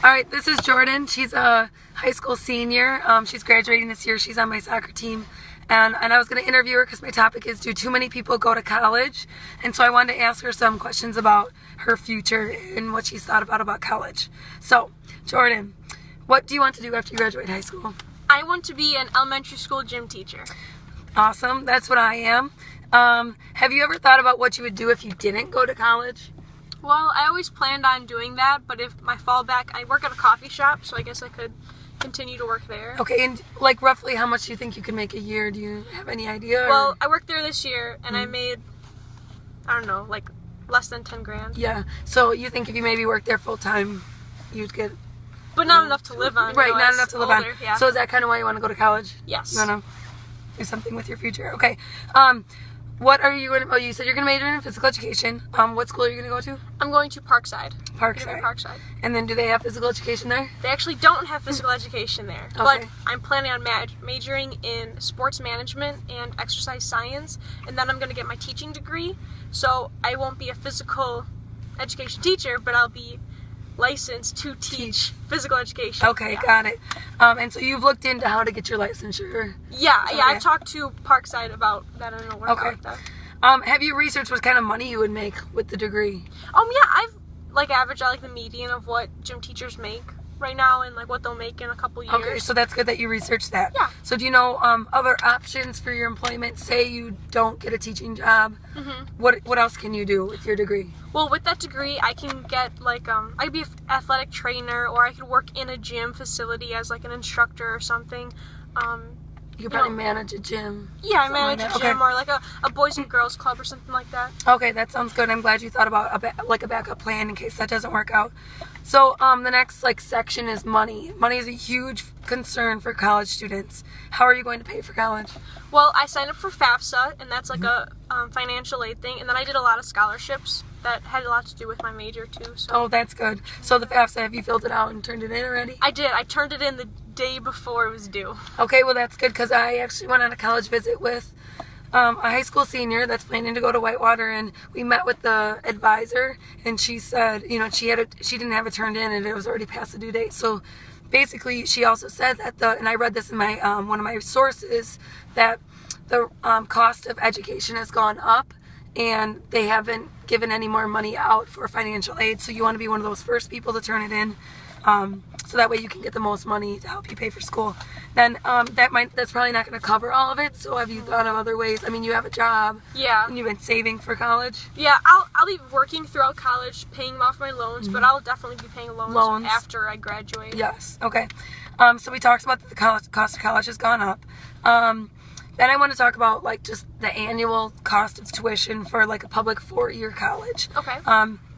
All right, this is Jordan. She's a high school senior. She's graduating this year. She's on my soccer team. And I was going to interview her because my topic is, do too many people go to college? And so I wanted to ask her some questions about her future and what she's thought about college. So, Jordan, what do you want to do after you graduate high school? I want to be an elementary school gym teacher. Awesome. That's what I am. Have you ever thought about what you would do if you didn't go to college? Well, I always planned on doing that, but if my fallback, I work at a coffee shop, so I guess I could continue to work there. Okay, and like roughly how much do you think you can make a year? Do you have any idea? Well, I worked there this year, and I made, I don't know, like less than 10 grand. Yeah, so you think if you maybe worked there full time, you'd get... But not enough to live on. Right, not enough to live on. Yeah. So is that kind of why you want to go to college? Yes. You want to do something with your future? Okay. What are you going to... Oh, you said you're going to major in physical education. What school are you going to go to? I'm going to Parkside. Parkside. And then do they have physical education there? They actually don't have physical education there. Okay. But I'm planning on majoring in sports management and exercise science. And then I'm going to get my teaching degree. So I won't be a physical education teacher, but I'll be licensed to teach physical education. Okay, got it. And so you've looked into how to get your licensure? Yeah, I've talked to Parkside about that. I don't know what about that. Have you researched what kind of money you would make with the degree? Yeah, I've averaged out the median of what gym teachers make right now and what they'll make in a couple years. Okay, so that's good that you researched that. Yeah. So do you know other options for your employment? Say you don't get a teaching job. What else can you do with your degree? Well, with that degree, I can get I could be an athletic trainer, or I could work in a gym facility as an instructor or something. You could probably manage a gym. Yeah, I manage a gym or a boys and girls club or something like that. Okay, that sounds good. I'm glad you thought about a backup plan in case that doesn't work out. So the next section is money. Money is a huge concern for college students. How are you going to pay for college? Well, I signed up for FAFSA, and that's a financial aid thing. And then I did a lot of scholarships that had a lot to do with my major too. So. Oh, that's good. So the FAFSA, have you filled it out and turned it in already? I did. I turned it in the day before it was due. Okay, well that's good because I actually went on a college visit with a high school senior that's planning to go to Whitewater, and we met with the advisor, and she said, she didn't have it turned in and it was already past the due date. So basically, she also said that and I read this in my one of my sources, that the cost of education has gone up, and they haven't given any more money out for financial aid. So you want to be one of those first people to turn it in, so that way you can get the most money to help you pay for school. Then that's probably not going to cover all of it. So have you thought of other ways? I mean, you have a job. Yeah. And you've been saving for college. Yeah, I'll be working throughout college, paying off my loans, but I'll definitely be paying loans after I graduate. Yes. Okay. So we talked about the cost of college has gone up. Then I want to talk about just the annual cost of tuition for a public 4-year college. Okay.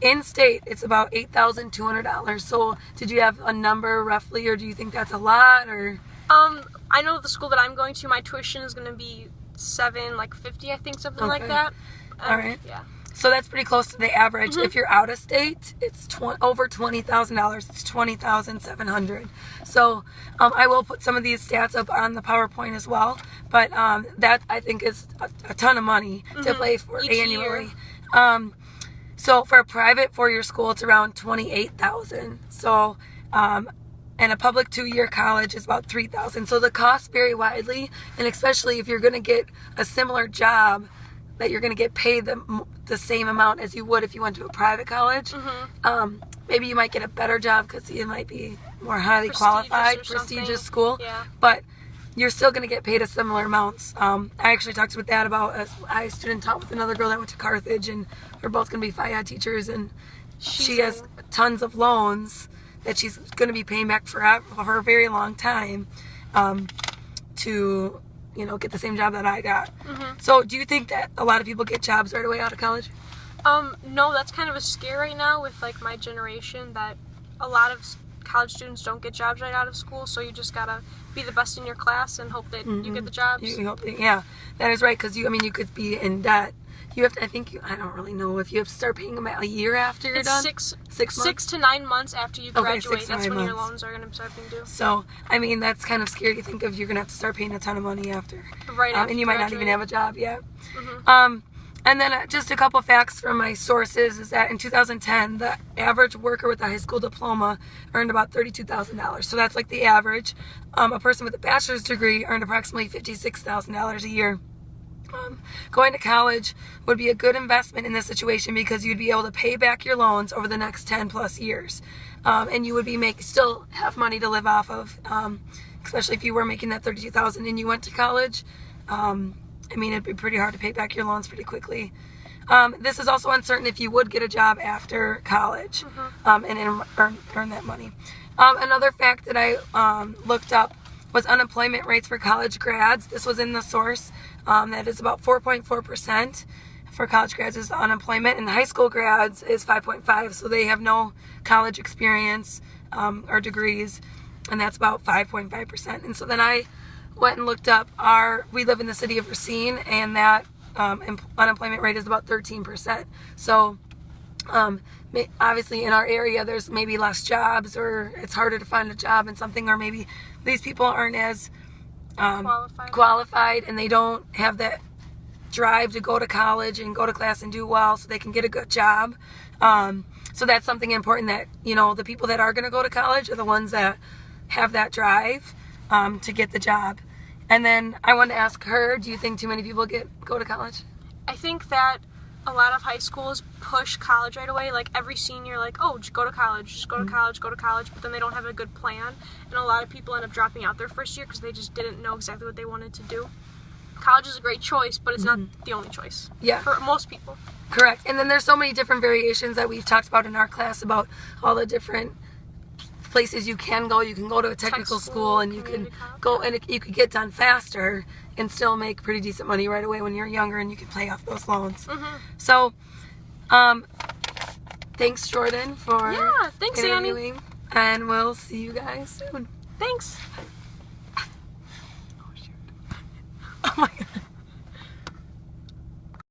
In state, it's about $8,200. So did you have a number roughly, or do you think that's a lot, or? I know the school that I'm going to, my tuition is going to be $750, I think, something like that. All right. Yeah. So that's pretty close to the average. If you're out of state, it's over $20,000. It's $20,700. So I will put some of these stats up on the PowerPoint as well. But that, I think, is a ton of money to pay for each annually. year. So for a private 4-year school, it's around $28,000. So and a public 2-year college is about $3,000. So the costs vary widely, and especially if you're going to get a similar job, that you're going to get paid the same amount as you would if you went to a private college. Maybe you might get a better job because you might be more highly qualified, prestigious school. Yeah. But you're still going to get paid a similar amounts. I actually talked with Dad about I student taught with another girl that went to Carthage, and we're both going to be FIAD teachers, and she has tons of loans that she's going to be paying back for a very long time to get the same job that I got. So do you think that a lot of people get jobs right away out of college? No, that's kind of a scare right now with my generation, that a lot of college students don't get jobs right out of school, so you just gotta be the best in your class and hope that you get the jobs. Yeah, that is right, because you could be in debt. You have to, I don't really know if you have to start paying them a year after you're done. 6 months? 6 to 9 months after you graduate. Okay, that's when your loans are going to start being due. So, that's kind of scary to think of. You're going to have to start paying a ton of money after. Right after and you might not even have a job yet. And then just a couple facts from my sources is that in 2010, the average worker with a high school diploma earned about $32,000. So that's like the average. A person with a bachelor's degree earned approximately $56,000 a year. Going to college would be a good investment in this situation because you'd be able to pay back your loans over the next 10 plus years. And you would be still have money to live off of, especially if you were making that $32,000 and you went to college. I mean, it'd be pretty hard to pay back your loans pretty quickly. This is also uncertain if you would get a job after college and earn that money. Another fact that I looked up was unemployment rates for college grads. This was in the source. That is about 4.4% for college grads is unemployment, and high school grads is 5.5%. So they have no college experience or degrees, and that's about 5.5%. And so then I went and looked up we live in the city of Racine, and that unemployment rate is about 13%. So obviously in our area there's maybe less jobs, or it's harder to find a job in something, or maybe these people aren't as qualified and they don't have that drive to go to college and go to class and do well so they can get a good job. So that's something important, that the people that are going to go to college are the ones that have that drive to get the job. And then I wanted to ask her, do you think too many people go to college? I think that a lot of high schools push college right away. Like every senior, like, oh, just go to college, just go to college, go to college. But then they don't have a good plan. And a lot of people end up dropping out their first year because they just didn't know exactly what they wanted to do. College is a great choice, but it's not the only choice. Yeah. For most people. Correct. And then there's so many different variations that we've talked about in our class about all the different places you can go. You can go to a technical school and you can go and you could get done faster and still make pretty decent money right away when you're younger, and you can pay off those loans. So, thanks Jordan for interviewing, and we'll see you guys soon. Thanks. Oh my God.